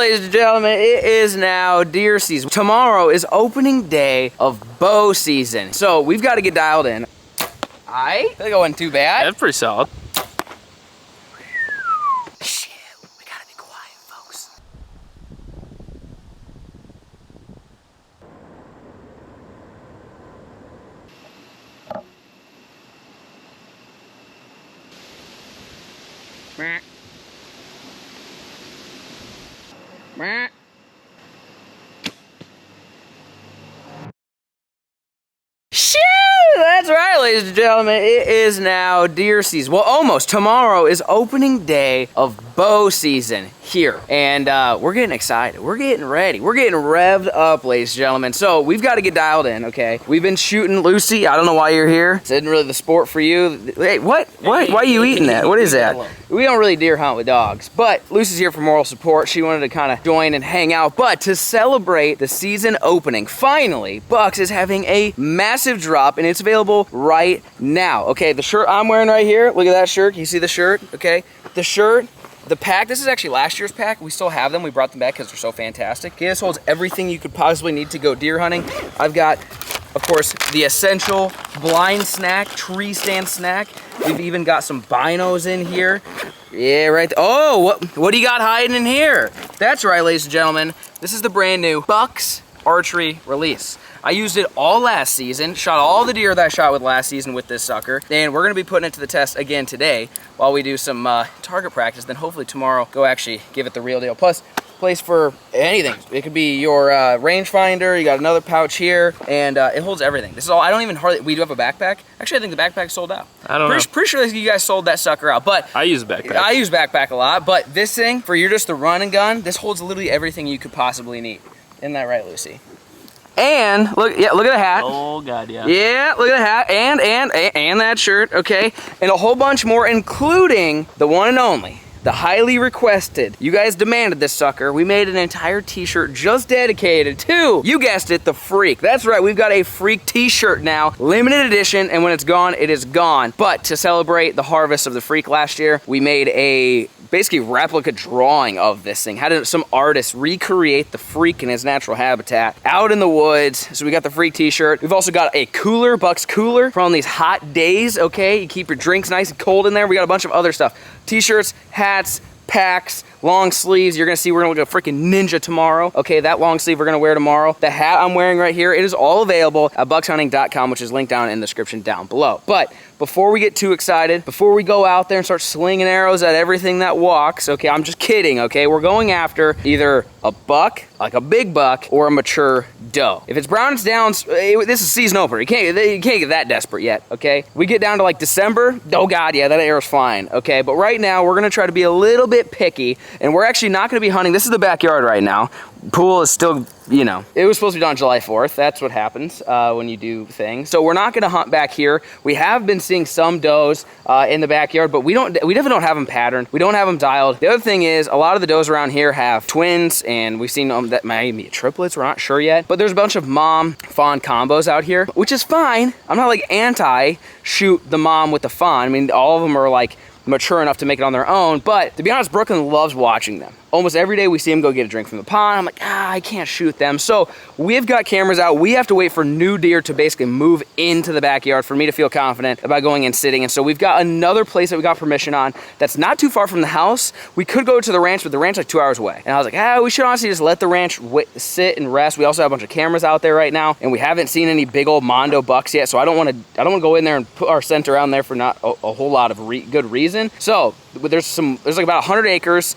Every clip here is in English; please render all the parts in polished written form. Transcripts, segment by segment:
ladies and gentlemen, it is now deer season. Tomorrow is opening day of bow season. So we've got to get dialed in. I think it wasn't too bad. That's pretty solid. Shit, we gotta be quiet, folks. Meh. Meh. Shit! That's right, ladies and gentlemen. It is now deer season. Well, almost. Tomorrow is opening day of bow season here. And we're getting excited. We're getting ready. We're getting revved up, ladies and gentlemen. So we've got to get dialed in, okay? We've been shooting Lucy. I don't know why you're here. It's isn't really the sport for you. Hey, what? Why are you eating that? What is that? We don't really deer hunt with dogs. But Lucy's here for moral support. She wanted to kind of join and hang out. But to celebrate the season opening, finally, Bucks is having a massive drop, and it's available right now. Okay, the shirt I'm wearing right here, look at that shirt. Can you see the shirt? Okay, the shirt, the pack, this is actually last year's pack. We still have them. We brought them back because they're so fantastic. Okay, this holds everything you could possibly need to go deer hunting. I've got, of course, the essential blind snack, tree stand snack. We've even got some binos in here. Yeah, right. Oh, what do you got hiding in here? That's right, ladies and gentlemen. This is the brand new Bucks archery release. I used it all last season, shot all the deer that I shot with last season with this sucker, and we're gonna be putting it to the test again today while we do some target practice. Then hopefully tomorrow, go actually give it the real deal. Plus, place for anything. It could be your rangefinder. You got another pouch here, and it holds everything. This is all. I don't even hardly. We do have a backpack. Actually, I think the backpack sold out. I don't know. Pretty sure you guys sold that sucker out. But I use a backpack. I use backpack a lot. But this thing for you're just the run and gun. This holds literally everything you could possibly need. Isn't that right, Lucy? And look, yeah, look at the hat. Oh God, yeah. Yeah, look at the hat, and that shirt, okay, and a whole bunch more, including the one and only, the highly requested. You guys demanded this sucker. We made an entire t-shirt just dedicated to, you guessed it, the Freak. That's right, we've got a Freak t-shirt now, limited edition, and when it's gone, it is gone. But to celebrate the harvest of the Freak last year, we made a basically replica drawing of this thing. Had some artists recreate the Freak in his natural habitat out in the woods. So we got the Freak t-shirt. We've also got a cooler, Bucks cooler for on these hot days, okay? You keep your drinks nice and cold in there. We got a bunch of other stuff. T-shirts, hats, packs, long sleeves. You're gonna see we're gonna look a freaking ninja tomorrow. Okay, that long sleeve we're gonna wear tomorrow. The hat I'm wearing right here, it is all available at buckshunting.com, which is linked down in the description down below. But before we get too excited, before we go out there and start slinging arrows at everything that walks, okay, I'm just kidding, okay? We're going after either a buck, like a big buck, or a mature doe. If it's brown and downs, this is season opener. You can't get that desperate yet, okay? We get down to like December, oh God, yeah, that arrow's flying, okay? But right now, we're gonna try to be a little bit picky, and we're actually not gonna be hunting. This is the backyard right now. Pool is still, you know, it was supposed to be done July 4th. That's what happens when you do things. So we're not gonna hunt back here. We have been seeing some does in the backyard, but we definitely don't have them patterned. We don't have them dialed. The other thing is a lot of the does around here have twins, and we've seen that might be triplets. We're not sure yet, but there's a bunch of mom fawn combos out here, which is fine. I'm not like anti shoot the mom with the fawn. I mean, all of them are like mature enough to make it on their own, but to be honest, Brooklyn loves watching them. Almost every day we see them go get a drink from the pond. I'm like, I can't shoot them. So we've got cameras out. We have to wait for new deer to basically move into the backyard for me to feel confident about going and sitting. And so we've got another place that we got permission on that's not too far from the house. We could go to the ranch, but the ranch is like 2 hours away. And I was like, we should honestly just let the ranch sit and rest. We also have a bunch of cameras out there right now, and we haven't seen any big old mondo bucks yet. So I don't want to go in there and put our scent around there for not a whole lot of good reason. So there's like about 100 acres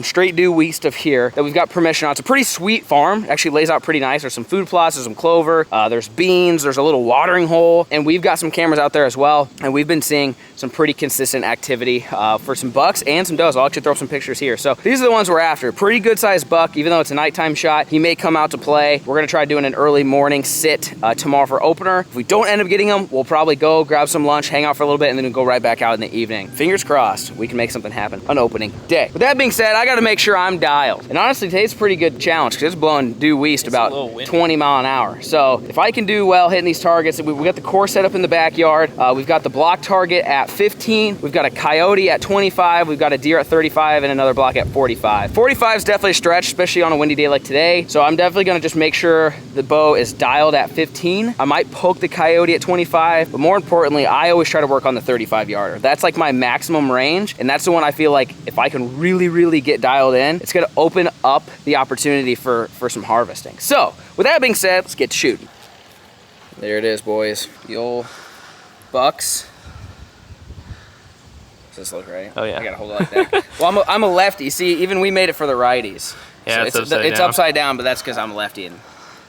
straight due west of here that we've got permission on. It's a pretty sweet farm. It actually lays out pretty nice. There's some food plots, there's some clover, there's beans, there's a little watering hole, and we've got some cameras out there as well. And we've been seeing some pretty consistent activity for some bucks and some does. I'll actually throw up some pictures here. So these are the ones we're after. Pretty good sized buck, even though it's a nighttime shot. He may come out to play. We're gonna try doing an early morning sit tomorrow for opener. If we don't end up getting him, we'll probably go grab some lunch, hang out for a little bit, and then go right back out in the evening. Fingers crossed, we can make make something happen on opening day. With that being said, I gotta make sure I'm dialed. And honestly, today's a pretty good challenge because it's blowing due east about 20 mile an hour. So if I can do well hitting these targets, we got the course set up in the backyard. We've got the block target at 15. We've got a coyote at 25. We've got a deer at 35 and another block at 45. 45 is definitely a stretch, especially on a windy day like today. So I'm definitely gonna just make sure the bow is dialed at 15. I might poke the coyote at 25, but more importantly, I always try to work on the 35 yarder. That's like my maximum range, and that's the one I feel like if I can really get dialed in, it's gonna open up the opportunity for some harvesting. So with that being said, let's get to shooting. There it is, boys. The old bucks. Does this look right? Oh yeah. I gotta hold it like that. Well, I'm a lefty. See, even we made it for the righties. Yeah, so it's upside down, but that's because I'm a lefty. And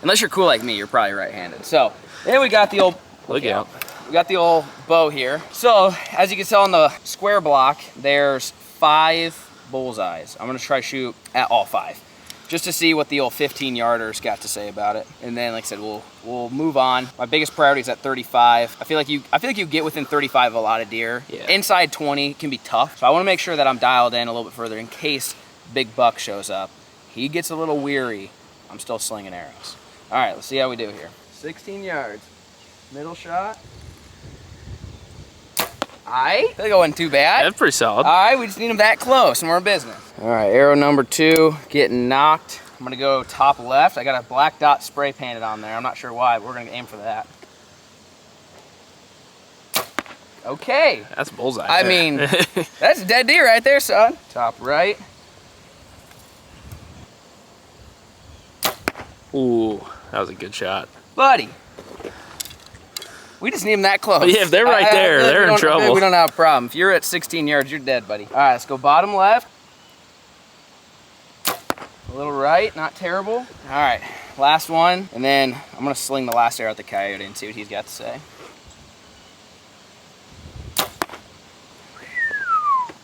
unless you're cool like me, you're probably right-handed. So then we got the old, look out. We got the old bow here. So as you can tell on the square block, there's 5 bullseyes. I'm gonna try to shoot at all 5, just to see what the old 15-yarder's got to say about it. And then, like I said, we'll move on. My biggest priority is at 35. I feel like you get within 35 of a lot of deer. Yeah. Inside 20 can be tough. So I want to make sure that I'm dialed in a little bit further in case big buck shows up. He gets a little weary. I'm still slinging arrows. All right, let's see how we do here. 16 yards, middle shot. All right, I think I wasn't too bad. That's pretty solid. All right, we just need him that close and we're in business. All right, arrow number 2, getting knocked. I'm gonna go top left. I got a black dot spray painted on there. I'm not sure why, but we're gonna aim for that. Okay. That's bullseye. I mean, that's a dead deer right there, son. Top right. Ooh, that was a good shot. Buddy. We just need them that close. But yeah, if they're right there, they're in trouble. We don't have a problem. If you're at 16 yards, you're dead, buddy. All right, let's go bottom left. A little right, not terrible. All right, last one. And then I'm gonna sling the last arrow at the coyote and see what he's got to say.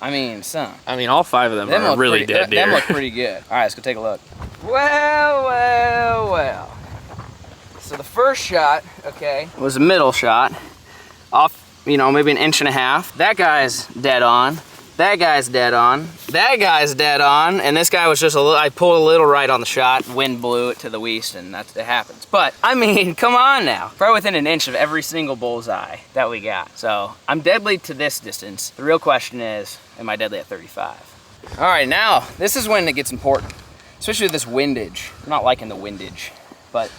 I mean, son. I mean, all 5 of them are really dead deer. Them look pretty good. All right, let's go take a look. Well. So the first shot, okay, was a middle shot. Off, you know, maybe 1.5 inches. That guy's dead on. That guy's dead on. That guy's dead on. And this guy was just a little, I pulled a little right on the shot. Wind blew it to the west, and it happens. But, I mean, come on now. Probably within 1 inch of every single bullseye that we got. So, I'm deadly to this distance. The real question is, am I deadly at 35? All right, now, this is when it gets important. Especially with this windage. I'm not liking the windage, but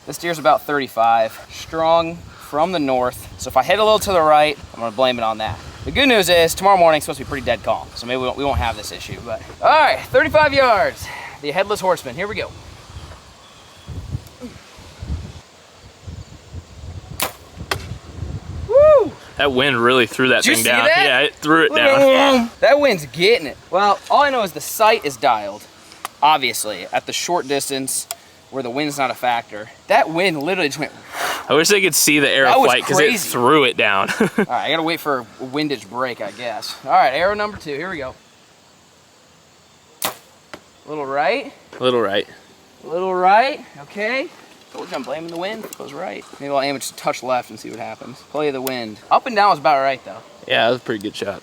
this deer's about 35, strong from the north. So if I hit a little to the right, I'm gonna blame it on that. The good news is tomorrow morning's supposed to be pretty dead calm, so maybe we won't have this issue, but. All right, 35 yards, the headless horseman, here we go. Woo! That wind really threw that thing down. That? Yeah, it threw it down. That wind's getting it. Well, all I know is the sight is dialed. Obviously, at the short distance where the wind's not a factor, that wind literally just went. I wish they could see the arrow flight because it threw it down. All right, I gotta wait for a windage break, I guess. All right, arrow number 2, here we go. Little right. Little right. Little right, okay. Told you I'm blaming the wind, it goes right. Maybe I'll aim it just a touch left and see what happens. Play the wind. Up and down was about right though. Yeah, that was a pretty good shot.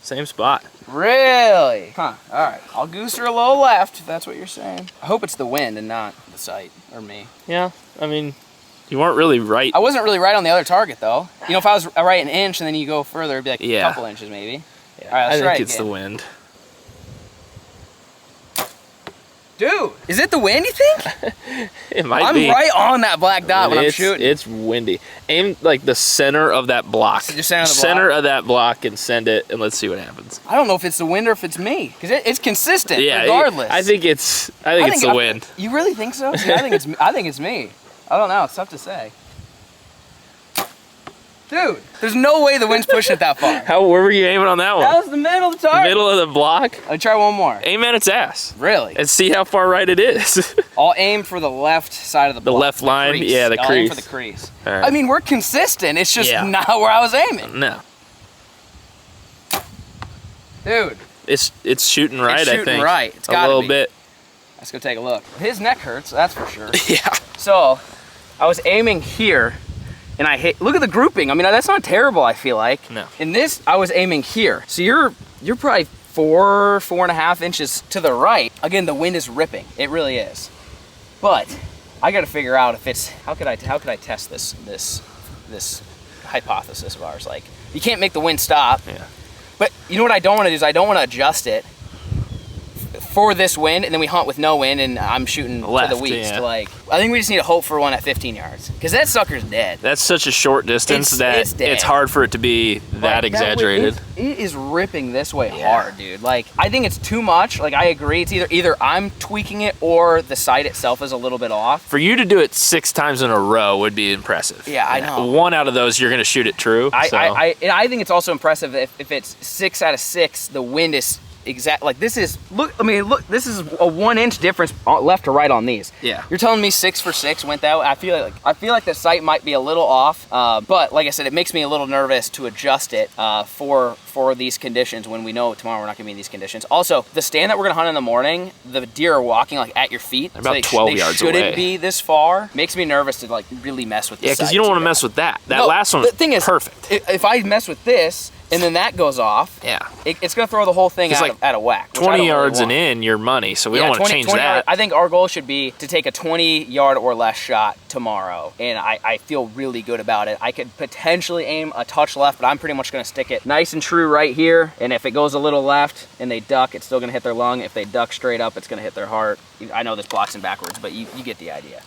Same spot. Really? Huh, all right. I'll goose her a little left, if that's what you're saying. I hope it's the wind and not the sight, or me. Yeah, I mean, you weren't really right. I wasn't really right on the other target, though. You know, if I was right 1 inch and then you go further, it'd be like a couple inches, maybe. Yeah, all right, let's try I think it's the wind. Dude, is it the wind, you think? It might be. I'm right on that black dot when I'm shooting. It's windy. Aim like the center of that block. So just center of the block? Center of that block and send it, and let's see what happens. I don't know if it's the wind or if it's me, because it's consistent regardless. I think it's the wind. You really think so? See, I think it's me. I don't know. It's tough to say. Dude, there's no way the wind's pushing it that far. Where were you aiming on that one? That was the middle of the target. The middle of the block? I'll try one more. Aim at its ass. Really? And see how far right it is. I'll aim for the left side of the block. The left line? Yeah, the crease. I'll aim for the crease. Right. I mean, we're consistent. It's just not where I was aiming. No. Dude. It's shooting right, I think. It's shooting right. It's got a little bit. Let's go take a look. His neck hurts, that's for sure. Yeah. So, I was aiming here, and I hit, look at the grouping. I mean, that's not terrible, I feel like. No. In this, I was aiming here. So you're probably 4.5 inches to the right. Again, the wind is ripping. It really is. But I got to figure out if it's, how could I test this hypothesis of ours? Like, you can't make the wind stop. Yeah. But you know what I don't want to do is I don't want to adjust it for this wind, and then we hunt with no wind, and I'm shooting left, to the weeds. yeah. To like, I think we just need to hope for one at 15 yards, because that sucker's dead. That's such a short distance that it's hard for it to be that exaggerated. It is ripping this way hard, dude. Like, I think it's too much. Like, I agree. It's either I'm tweaking it or the sight itself is a little bit off. For you to do it 6 times in a row would be impressive. Yeah, I know. 1 out of those, you're going to shoot it true. I think it's also impressive if it's 6 out of 6, the wind is exact. Like, this is, look, I mean, look, this is a 1 inch difference left to right on these. Yeah. You're telling me 6 for 6 went that way? I feel like the sight might be a little off, but like I said, it makes me a little nervous to adjust it for these conditions when we know tomorrow we're not gonna be in these conditions. Also, the stand that we're gonna hunt in the morning, the deer are walking like at your feet. They're about 12 yards away. They shouldn't be this far. Makes me nervous to like really mess with the Yeah, because you don't want to mess with that. That last one is perfect. If I mess with this, and then that goes off, it's going to throw the whole thing out of whack. 20 yards and in, your money, so we don't want to change that. I think our goal should be to take a 20-yard or less shot tomorrow, and I feel really good about it. I could potentially aim a touch left, but I'm pretty much going to stick it nice and true right here, and if it goes a little left and they duck, it's still going to hit their lung. If they duck straight up, it's going to hit their heart. I know this blocks in backwards, but you get the idea.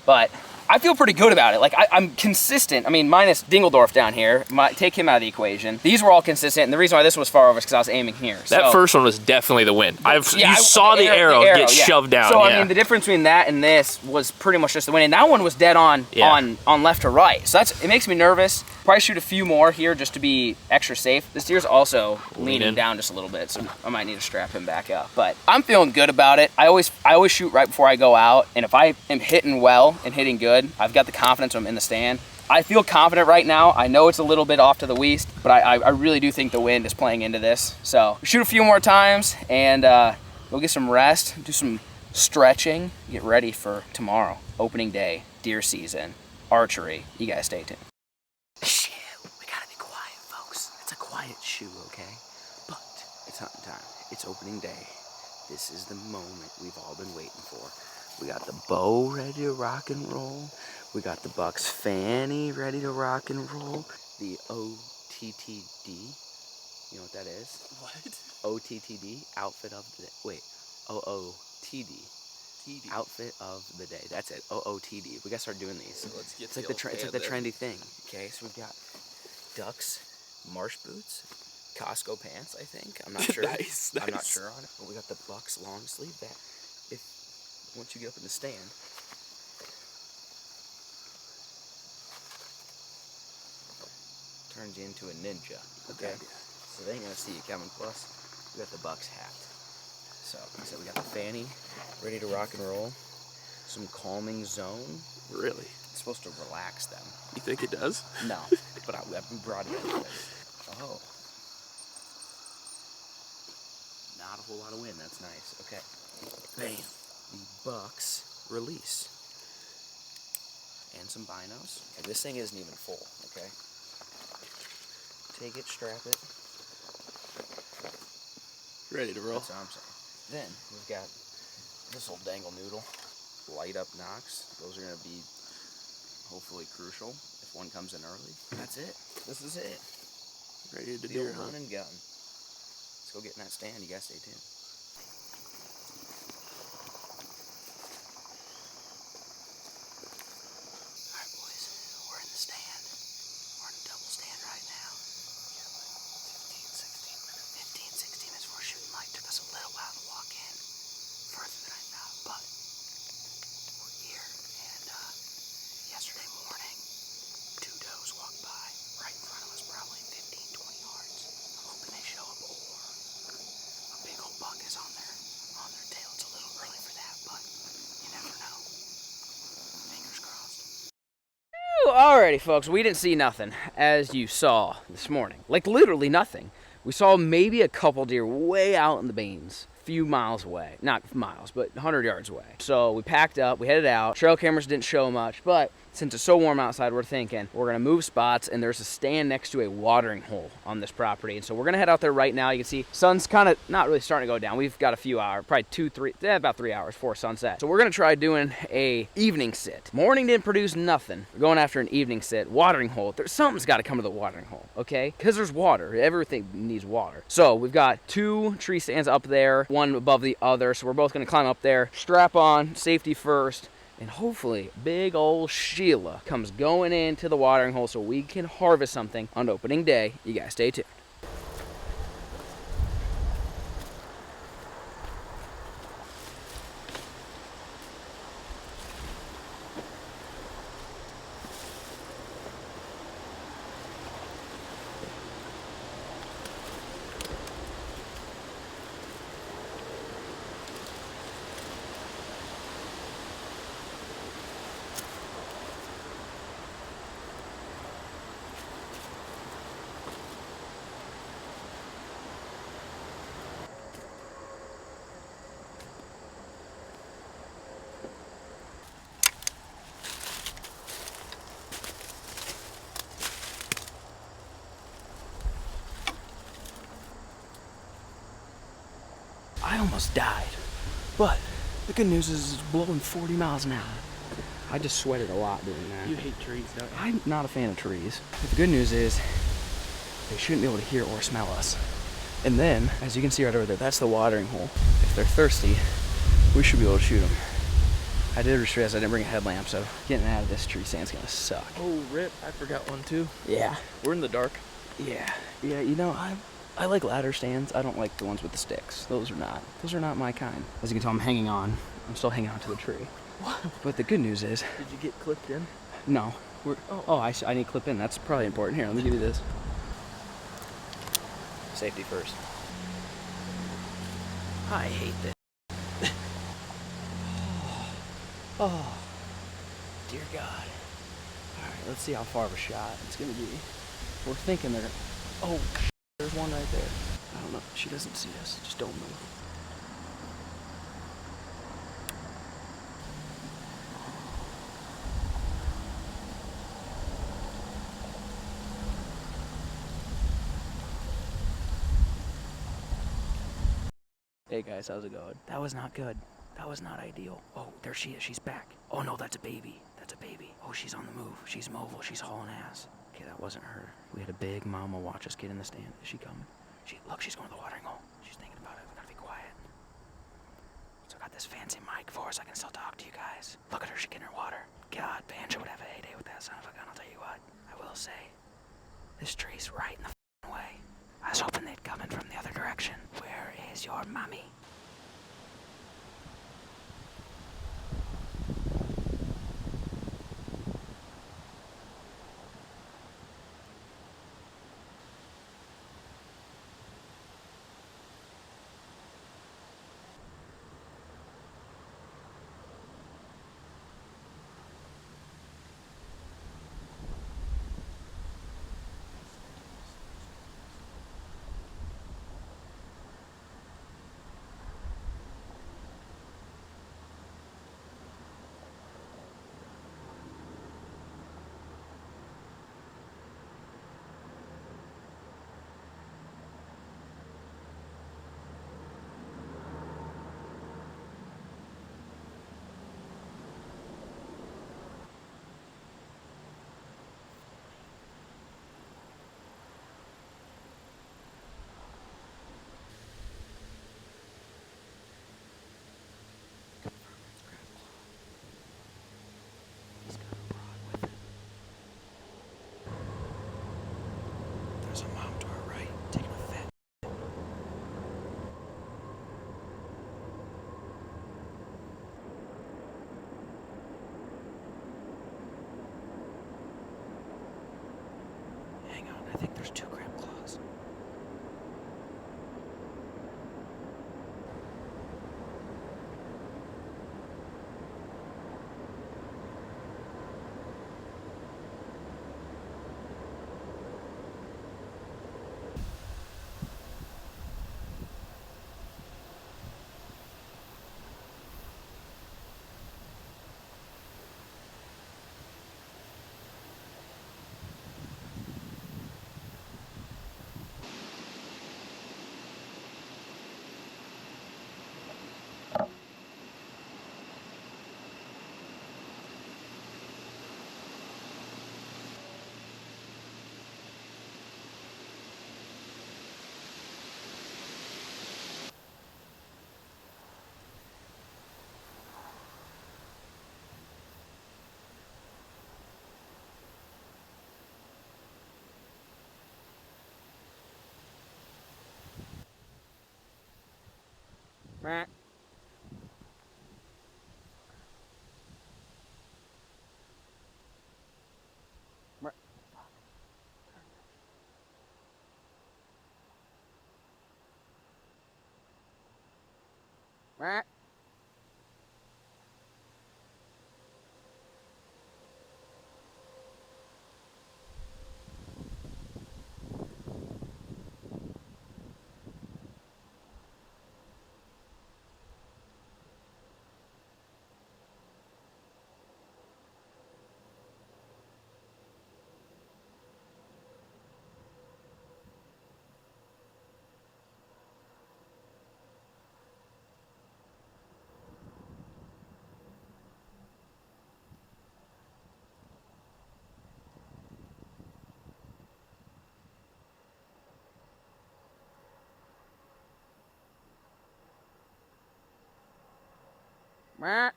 But I feel pretty good about it. Like, I'm consistent. I mean, minus Dingeldorf down here. Take him out of the equation. These were all consistent, and the reason why this was far over is because I was aiming here. That first one was definitely the wind. You saw the arrow get shoved down. So, I mean, the difference between that and this was pretty much just the wind. And that one was dead on left to right. So it makes me nervous. Probably shoot a few more here just to be extra safe. This deer's also leaning down just a little bit, so I might need to strap him back up. But I'm feeling good about it. I always shoot right before I go out, and if I am hitting well and hitting good, I've got the confidence I'm in the stand. I feel confident right now. I know it's a little bit off to the west, but I really do think the wind is playing into this. So shoot a few more times and go get some rest, do some stretching, get ready for tomorrow, opening day, deer season, archery. You guys stay tuned. Shit, we gotta be quiet, folks. It's a quiet shoe, okay? But it's hunting time. It's opening day. This is the moment we've all been waiting for. We got the bow ready to rock and roll. We got the buck's fanny ready to rock and roll. The OTTD. You know what that is? What? OTTD, outfit of the day. Wait, OOTD. TD. Outfit of the day. That's it. OOTD. We gotta start doing these. So let's get It's like the trendy thing. Okay, so we've got ducks, marsh boots, Costco pants, I think. I'm not sure. Nice. I'm not sure on it. But we got the Bucks long sleeve that once you get up in the stand, turns you into a ninja. Okay? So they ain't gonna see you coming. Plus, we got the Bucks hat. So, like I said, we got the fanny ready to rock and roll. Some calming zone. Really? It's supposed to relax them. You think it does? No, but we brought it in. Oh. Not a whole lot of wind. That's nice. Okay. Bam. The Bucks release. And some binos. Okay, this thing isn't even full. Okay. Take it, strap it. Ready to roll. That's what I'm saying. Then we've got this little dangle noodle. Light up knocks. Those are going to be hopefully crucial if one comes in early. That's it. This is it. Ready to Deer deer hunt. run and gun. Let's go get in that stand. You guys stay tuned. All right, boys. We're in the stand. We're in a double stand right now. We got like 15, 16 minutes. 15, 16 minutes before shooting light. Took us a little while to walk in. Further than I thought, but we're here. And yesterday morning, 2 does walked by right in front of us, probably 15, 20 yards. I'm hoping they show up, or a big old buck is on their tail. It's a little early for that, but you never know. Fingers crossed. Alrighty, folks, we didn't see nothing, as you saw this morning. Like, literally nothing. We saw maybe a couple deer way out in the beans, a few miles away. Not miles, but 100 yards away. So we packed up, we headed out. Trail cameras didn't show much, but since it's so warm outside, we're thinking we're gonna move spots, and there's a stand next to a watering hole on this property. And so we're gonna head out there right now. You can see sun's kind of not really starting to go down. We've got a few hours, probably about 3 hours before sunset. So we're gonna try doing a evening sit. Morning didn't produce nothing. We're going after an evening sit. Watering hole. Something's got to come to the watering hole, okay? Because there's water. Everything needs water. So we've got 2 tree stands up there, one above the other. So we're both gonna climb up there, strap on, safety first. And hopefully, big old Sheila comes going into the watering hole so we can harvest something on opening day. You guys stay tuned. I almost died, but the good news is it's blowing 40 miles an hour. I just sweated a lot doing that. You hate trees, don't you? I'm not a fan of trees. But the good news is they shouldn't be able to hear or smell us. And then, as you can see right over there, that's the watering hole. If they're thirsty, we should be able to shoot them. I did realize I didn't bring a headlamp, so getting out of this tree stand's gonna suck. Oh, rip, I forgot one too. Yeah. We're in the dark. Yeah, you know, I like ladder stands. I don't like the ones with the sticks. Those are not my kind. As you can tell, I'm hanging on. I'm still hanging on to the tree. What? But the good news is... Did you get clipped in? No. I need to clip in. That's probably important. Here, let me give you this. Safety first. I hate this. Oh, dear God. All right, let's see how far of a shot it's gonna be. We're thinking they're... Oh, there's one right there. I don't know. She doesn't see us. Just don't move. Hey guys, how's it going? That was not good. That was not ideal. Oh, there she is. She's back. Oh no, that's a baby. That's a baby. Oh, she's on the move. She's mobile. She's hauling ass. Okay, that wasn't her. We had a big mama watch us get in the stand. Is she coming? Look, she's going to the watering hole. She's thinking about it. We gotta be quiet. So I got this fancy mic for us. I can still talk to you guys. Look at her. She's getting her water. God, Banjo would have a heyday with that son of a gun. I'll tell you what. I will say, this tree's right in the way. I was hoping they'd come in from the other direction. Where is your mommy? Meh. Meh. Meh. Meh.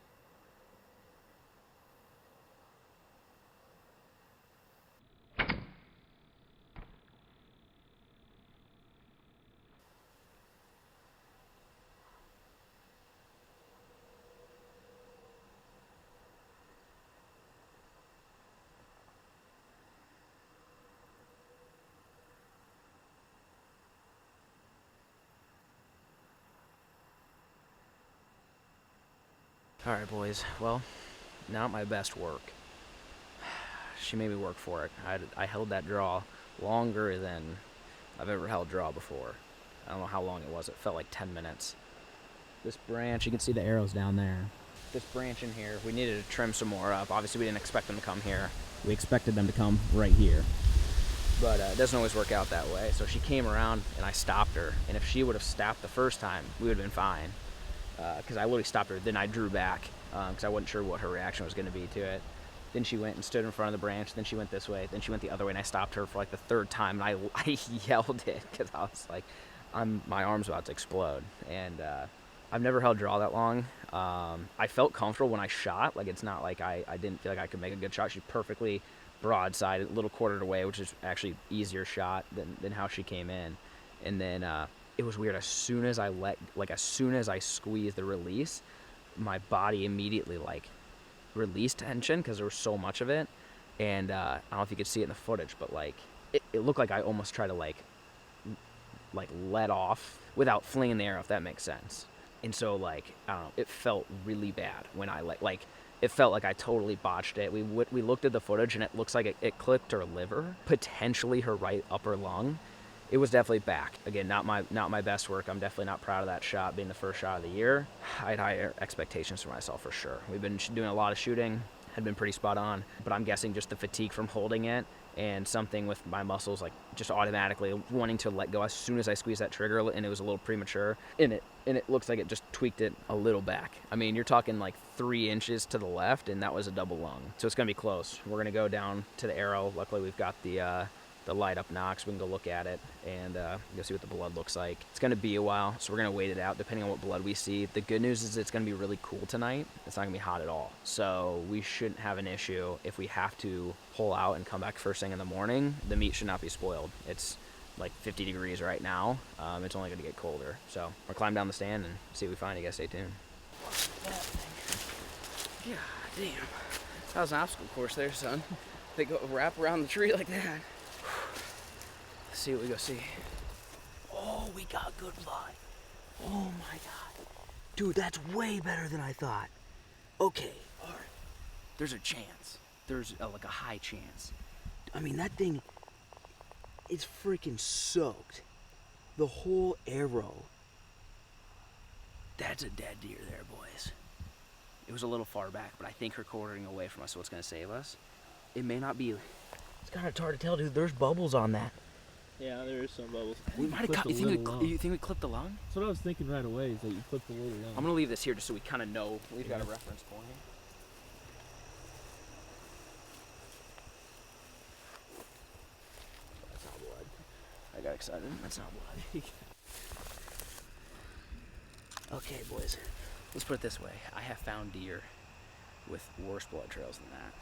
All right, boys. Well, not my best work. She made me work for it. I held that draw longer than I've ever held draw before. I don't know how long it was. It felt like 10 minutes. This branch, you can see the arrows down there. This branch in here, we needed to trim some more up. Obviously, we didn't expect them to come here. We expected them to come right here. But it doesn't always work out that way. So she came around and I stopped her. And if she would have stopped the first time, we would have been fine. Because I literally stopped her, then I drew back because I wasn't sure what her reaction was going to be to it. Then she went and stood in front of the branch, then she went this way, then she went the other way, and I stopped her for like the third time, and I yelled it because I was like, my arm's about to explode. And I've never held draw that long. I felt comfortable when I shot. Like, it's not like I didn't feel like I could make a good shot. She perfectly broadside, a little quartered away, which is actually easier shot than how she came in. And then it was weird. As soon as I squeezed the release, my body immediately like released tension because there was so much of it. And I don't know if you could see it in the footage, but like it looked like I almost tried to like let off without flinging the arrow, if that makes sense. And so like I don't know, it felt really bad when I like it felt like I totally botched it. We looked at the footage and it looks like it clipped her liver, potentially her right upper lung. It was definitely back. Again, not my best work. I'm definitely not proud of that shot being the first shot of the year. I had higher expectations for myself for sure. We've been doing a lot of shooting, had been pretty spot on, but I'm guessing just the fatigue from holding it and something with my muscles like just automatically wanting to let go as soon as I squeezed that trigger, and it was a little premature. And it looks like it just tweaked it a little back. I mean, you're talking like 3 inches to the left, and that was a double lung. So it's gonna be close. We're gonna go down to the arrow. Luckily, we've got the light up Nox. We can go look at it and go see what the blood looks like. It's going to be a while, so we're going to wait it out depending on what blood we see. The good news is it's going to be really cool tonight. It's not going to be hot at all. So we shouldn't have an issue if we have to pull out and come back first thing in the morning. The meat should not be spoiled. It's like 50 degrees right now. It's only going to get colder. So we'll climb down the stand and see what we find. You guys stay tuned. That thing. God damn. That was an obstacle course there, son. They go wrap around the tree like that. Let's see what we go see. Oh, we got good blood. Oh my god. Dude, that's way better than I thought. Okay, alright. There's a chance. There's like a high chance. I mean, that thing is freaking soaked. The whole arrow. That's a dead deer there, boys. It was a little far back, but I think her quartering away from us is what's going to save us. It may not be... It's kind of hard to tell, dude. There's bubbles on that. Yeah, there is some bubbles. We might have cut. You think we clipped the lung? That's what I was thinking right away, is that you clipped the little lung. I'm going to leave this here just so we kind of know. We've got a reference point. That's not blood. I got excited. That's not blood. Okay, boys. Let's put it this way. I have found deer with worse blood trails than that.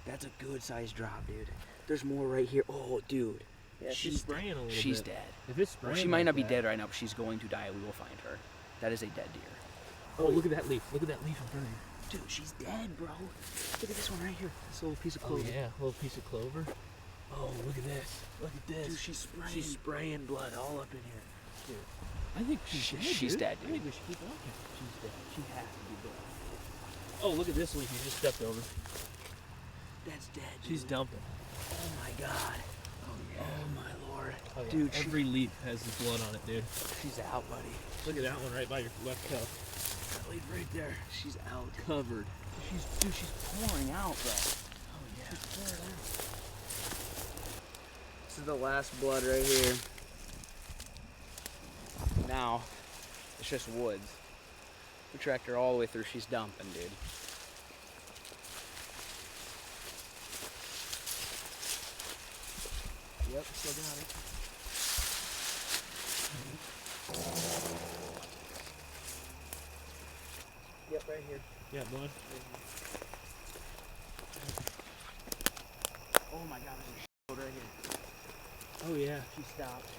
That's a good sized drop, dude. There's more right here. Oh, dude. Yeah, she's spraying a little bit. She's dead. If it's spraying, well, she might not be dead right now, but she's going to die. We will find her. That is a dead deer. Oh, look at that leaf. Look at that leaf in front of you. Dude, she's dead, bro. Look at this one right here. This little piece of clover. Oh, yeah. A little piece of clover. Oh, look at this. Look at this. Dude, she's spraying. She's spraying blood all up in here. Dude. I think she's dead, dude. I think we should keep walking. She's dead. She has to be dead. Oh, look at this leaf you just stepped over. That's dead, dude. She's dumping. Oh my god. Oh yeah. Oh my lord. Oh, yeah. Dude, every leaf has the blood on it, dude. She's out, buddy. Look at that one right by your left cuff. That leaf right there. She's out. Covered. She's pouring out, bro. Oh yeah. She's pouring out. This is the last blood right here. Now, it's just woods. We tracked her all the way through. She's dumping, dude. Yep, still got it. Yep, right here. Yeah, blood. Oh my god, there's a right here. Oh yeah. She stopped.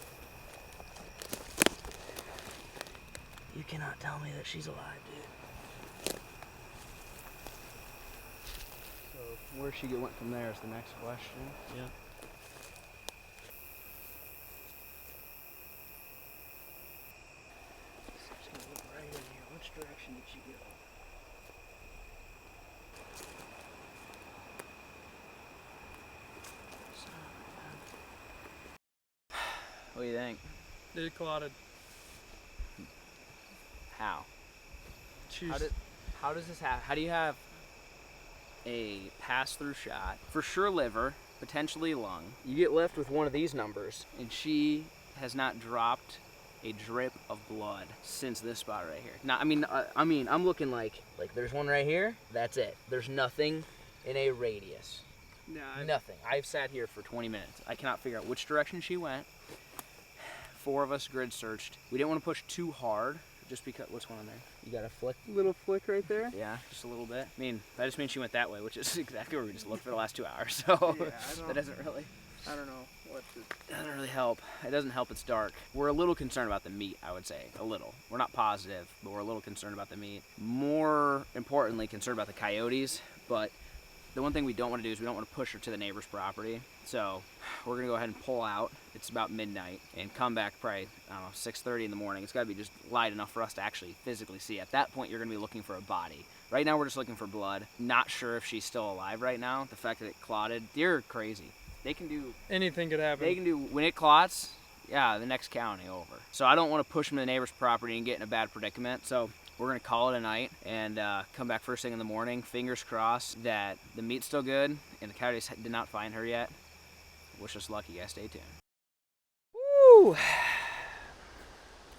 You cannot tell me that she's alive, dude. So, where she went from there is the next question. Yeah. Just gonna look right in here. Which direction did she go? What do you think? It clotted. How? How does this happen? How do you have a pass-through shot for sure liver, potentially lung? You get left with one of these numbers, and she has not dropped a drip of blood since this spot right here. Now, I mean, I'm looking like there's one right here. That's it. There's nothing in a radius. Nah. Nothing. I've sat here for 20 minutes. I cannot figure out which direction she went. 4 of us grid searched. We didn't want to push too hard, just because. What's going on there? You got a flick? Little flick right there. Yeah, just a little bit. I mean, that just means she went that way, which is exactly where we just looked for the last 2 hours. So Yeah, that doesn't really. I don't know what to. Doesn't really help. It doesn't help. It's dark. We're a little concerned about the meat. I would say a little. We're not positive, but we're a little concerned about the meat. More importantly, concerned about the coyotes. But the one thing we don't want to do is we don't want to push her to the neighbor's property. So we're gonna go ahead and pull out. It's about midnight and come back probably, I don't know, 6:30 in the morning. It's gotta be just light enough for us to actually physically see. At that point, you're gonna be looking for a body. Right now, we're just looking for blood. Not sure if she's still alive right now. The fact that it clotted, deer are crazy. They can do Anything could happen. They can do, when it clots, yeah, the next county over. So I don't want to push them to the neighbor's property and get in a bad predicament. So we're gonna call it a night and come back first thing in the morning. Fingers crossed that the meat's still good and the coyotes did not find her yet. Wish us luck, you guys. Stay tuned. Woo!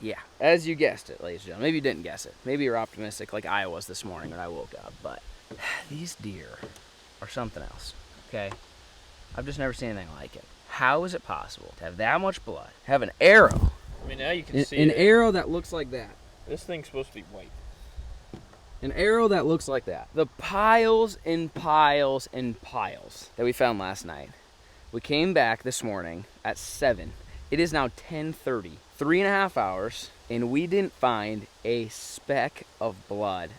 Yeah, as you guessed it, ladies and gentlemen. Maybe you didn't guess it. Maybe you're optimistic like I was this morning when I woke up. But these deer are something else, okay? I've just never seen anything like it. How is it possible to have that much blood, have an arrow? I mean, now you can see an it. arrow that looks like that. This thing's supposed to be white. An arrow that looks like that. The piles and piles and piles that we found last night. We came back this morning at 7. It is now 10:30. 3.5 hours, and we didn't find a speck of blood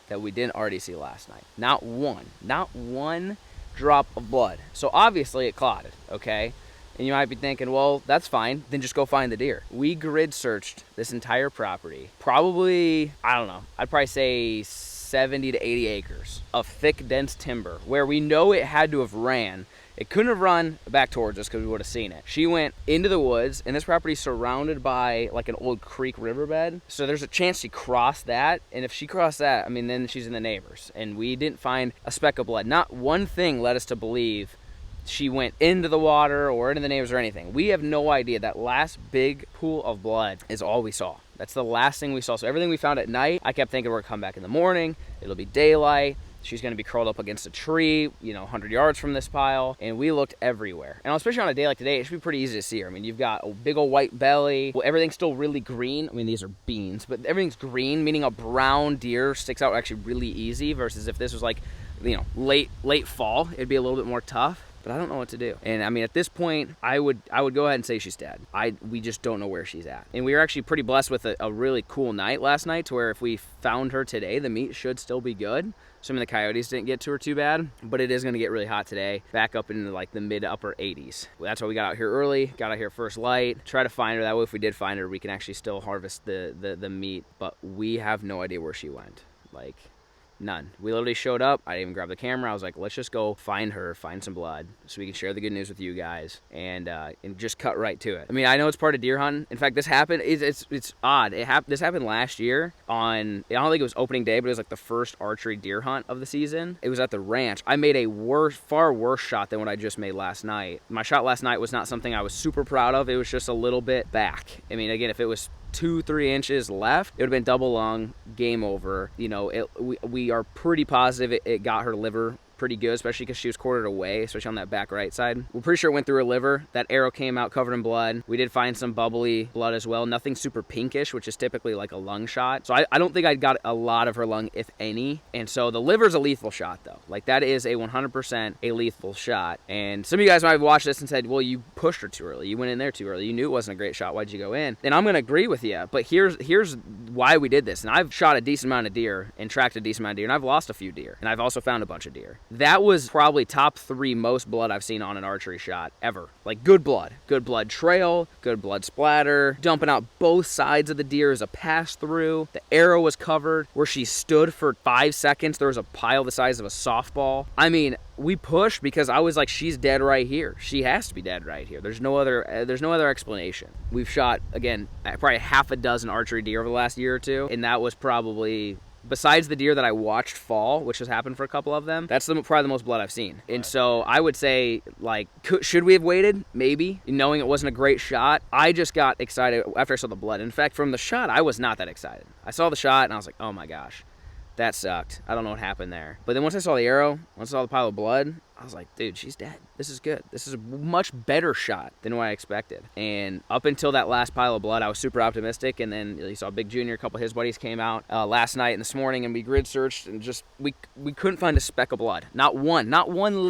that we didn't already see last night. Not one drop of blood. So obviously it clotted, okay? And you might be thinking, well, that's fine, then just go find the deer. We grid searched this entire property. Probably, I don't know, I'd probably say 70 to 80 acres of thick, dense timber where we know it had to have ran. It couldn't have run back towards us because we would have seen it. She went into the woods, and this property is surrounded by like an old creek riverbed. So there's a chance she crossed that, and if she crossed that, I mean, then she's in the neighbors. And we didn't find a speck of blood. Not one thing led us to believe she went into the water or into the neighbors or anything. We have no idea. That last big pool of blood is all we saw. That's the last thing we saw. So everything we found at night, I kept thinking we're gonna come back in the morning, it'll be daylight, she's gonna be curled up against a tree, 100 yards from this pile, and we looked everywhere. And especially on a day like today, it should be pretty easy to see her. I mean, you've got a big old white belly, well, everything's still really green. I mean, these are beans, but everything's green, meaning a brown deer sticks out actually really easy versus if this was like, late fall, it'd be a little bit more tough. but I don't know what to do. And I mean, at this point, I would go ahead and say she's dead. We just don't know where she's at. And we were actually pretty blessed with a really cool night last night, to where if we found her today, the meat should still be good. Assuming the coyotes didn't get to her too bad, but it is going to get really hot today, back up into like the mid upper 80s. That's why we got out here early, got out here first light, try to find her. That way, if we did find her, we can actually still harvest the meat, but we have no idea where she went. Like, none. We literally showed up. I didn't even grab the camera. I was like, let's just go find her, find some blood, so we can share the good news with you guys, and just cut right to it. I mean, I know it's part of deer hunting. In fact, this happened. It's odd. This happened last year on, I don't think it was opening day, but it was like the first archery deer hunt of the season. It was at the ranch. I made a far worse shot than what I just made last night. My shot last night was not something I was super proud of. It was just a little bit back. I mean, again, if it was 2-3 inches left, it would have been double lung, game over. You know, we are pretty positive it got her liver pretty good, especially because she was quartered away, especially on that back right side. We're pretty sure it went through her liver. That arrow came out covered in blood. We did find some bubbly blood as well. Nothing super pinkish, which is typically like a lung shot. So I don't think I got a lot of her lung, if any. And so the liver's a lethal shot, though. Like, that is a 100% a lethal shot. And some of you guys might have watched this and said, well, you pushed her too early. You went in there too early. You knew it wasn't a great shot. Why'd you go in? And I'm going to agree with you. But here's why we did this. And I've shot a decent amount of deer and tracked a decent amount of deer. And I've lost a few deer. And I've also found a bunch of deer. That was probably top 3 most blood I've seen on an archery shot ever. Like, good blood trail, good blood splatter, dumping out both sides of the deer as a pass through. The arrow was covered. Where she stood for 5 seconds, there was a pile the size of a softball. I mean, we pushed because I was like, she's dead right here. She has to be dead right here. There's no other explanation. We've shot, again, probably half a dozen archery deer over the last year or two, and that was probably, besides the deer that I watched fall, which has happened for a couple of them, that's probably the most blood I've seen. And so I would say, like, should we have waited? Maybe, knowing it wasn't a great shot. I just got excited after I saw the blood. In fact, from the shot, I was not that excited. I saw the shot and I was like, oh my gosh, that sucked. I don't know what happened there. But then once I saw the arrow, once I saw the pile of blood, I was like, dude, she's dead. This is good. This is a much better shot than what I expected. And up until that last pile of blood, I was super optimistic. And then you saw Big Junior, a couple of his buddies came out last night and this morning, and we grid searched, and just we couldn't find a speck of blood. Not one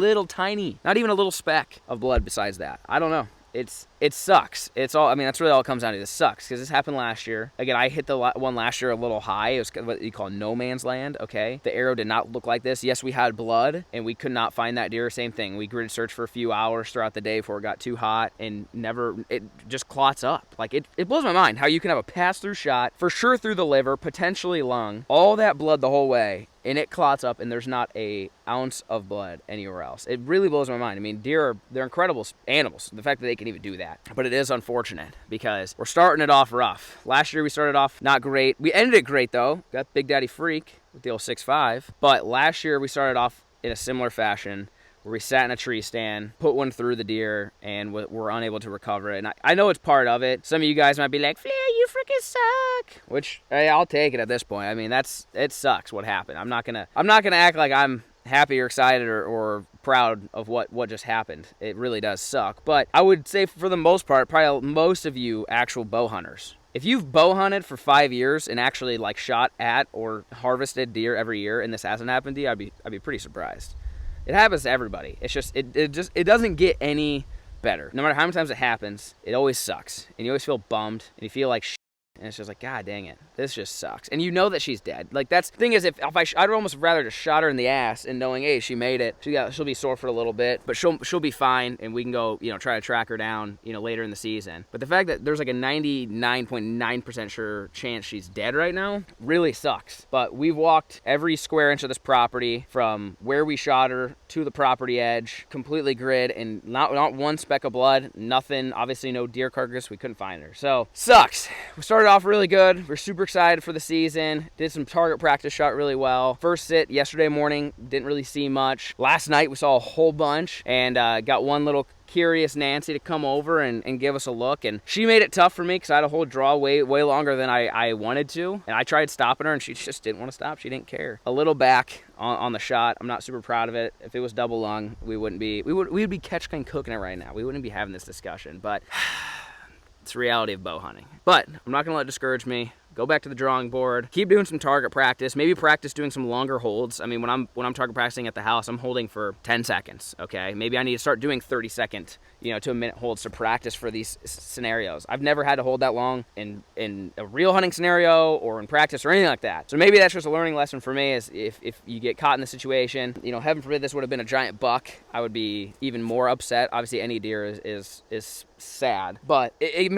little tiny, not even a little speck of blood besides that. I don't know. It sucks. It's all, I mean, that's really all it comes down to. This sucks because this happened last year. Again, I hit the one last year a little high. It was what you call no man's land, okay? The arrow did not look like this. Yes, we had blood, and we could not find that deer. Same thing. We grid searched for a few hours throughout the day before it got too hot, and it just clots up. Like, it blows my mind how you can have a pass-through shot, for sure through the liver, potentially lung, all that blood the whole way, and it clots up, and there's not a ounce of blood anywhere else. It really blows my mind. I mean, deer, they're incredible animals. The fact that they can even do that. But it is unfortunate because we're starting it off rough. Last year we started off not great. We ended it great though. Got Big Daddy Freak with the old 6.5. But last year we started off in a similar fashion, where we sat in a tree stand, put one through the deer, and we're unable to recover it. And I know it's part of it. Some of you guys might be like, Flair, you freaking suck. Which, hey, I'll take it at this point. I mean, it sucks what happened. I'm not gonna act like I'm happy or excited or proud of what just happened. It really does suck. But I would say, for the most part, probably most of you actual bow hunters, if you've bow hunted for 5 years and actually like shot at or harvested deer every year, and this hasn't happened to you, I'd be pretty surprised. It happens to everybody. It's just it doesn't get any better. No matter how many times it happens, it always sucks, and you always feel bummed, and you feel like shit. And it's just like, God dang it, this just sucks. And you know that she's dead. Like, that's the thing is, I'd almost rather just shot her in the ass and knowing, hey, she made it. She'll be sore for a little bit, but she'll be fine, and we can go, try to track her down, later in the season. But the fact that there's like a 99.9% sure chance she's dead right now really sucks. But we've walked every square inch of this property from where we shot her to the property edge, completely grid, and not one speck of blood, nothing. Obviously, no deer carcass. We couldn't find her. So sucks. We started off really good. We're super excited for the season. Did some target practice, shot really well. First sit yesterday morning, didn't really see much. Last night we saw a whole bunch, and got one little curious Nancy to come over and give us a look, and she made it tough for me because I had a whole draw way longer than I wanted to, and I tried stopping her and she just didn't want to stop. She didn't care. A little back on the shot. I'm not super proud of it. If it was double lung, we would be catch and cooking it right now. We wouldn't be having this discussion, but it's the reality of bow hunting. But I'm not gonna let it discourage me. go back to the drawing board, keep doing some target practice, maybe practice doing some longer holds. I mean, when I'm target practicing at the house, I'm holding for 10 seconds, okay? Maybe I need to start doing 30-second, to a minute holds to practice for these scenarios. I've never had to hold that long in a real hunting scenario or in practice or anything like that. So maybe that's just a learning lesson for me, is if you get caught in the situation, heaven forbid this would have been a giant buck, I would be even more upset. Obviously any deer is sad, but it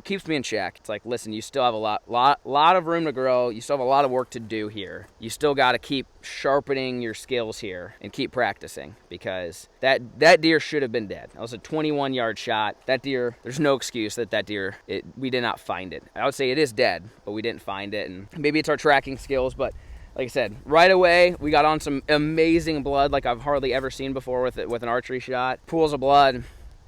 keeps me in check. It's like, listen, you still have a lot of room to grow. You still have a lot of work to do here. You still got to keep sharpening your skills here and keep practicing, because that deer should have been dead. That was a 21-yard shot. That deer, there's no excuse that deer, we did not find it. I would say it is dead, but we didn't find it, and maybe it's our tracking skills, but like I said, right away, we got on some amazing blood like I've hardly ever seen before with an archery shot. Pools of blood,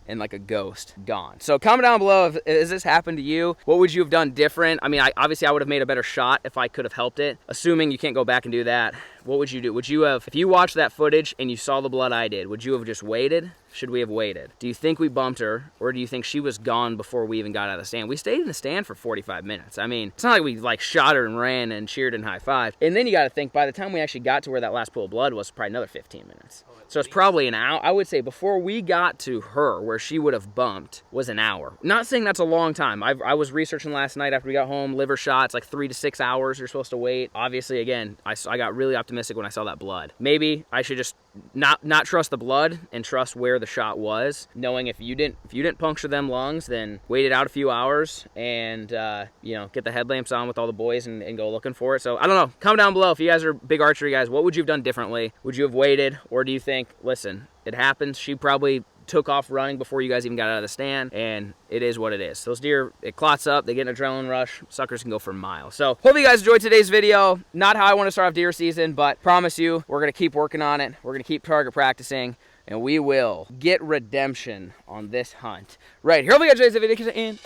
and like a ghost, gone. So comment down below, has this happened to you? What would you have done different? I mean, obviously I would have made a better shot if I could have helped it. Assuming you can't go back and do that, what would you do? Would you have, if you watched that footage and you saw the blood I did, would you have just waited? Should we have waited? Do you think we bumped her, or do you think she was gone before we even got out of the stand? We stayed in the stand for 45 minutes. I mean, it's not like we shot her and ran and cheered and high-fived. And then you got to think, by the time we actually got to where that last pool of blood was, probably another 15 minutes. So it's probably an hour. I would say before we got to her, where she would have bumped, was an hour. Not saying that's a long time. I was researching last night after we got home, liver shots, like 3 to 6 hours you're supposed to wait. Obviously, again, I got really optimistic when I saw that blood. Maybe I should just not trust the blood and trust where the shot was, knowing if you didn't puncture them lungs, then wait it out a few hours and get the headlamps on with all the boys and go looking for it. So I don't know, comment down below if you guys are big archery guys. What would you have done differently? Would you have waited, or do you think, listen, it happens, she probably took off running before you guys even got out of the stand, and it is what it is. Those deer, it clots up, they get an adrenaline rush, suckers can go for miles. So hope you guys enjoyed today's video. Not how I want to start off deer season, but promise you, we're going to keep working on it. We're going to keep target practicing, and we will get redemption on this hunt right here. Hope you guys enjoyed the video, and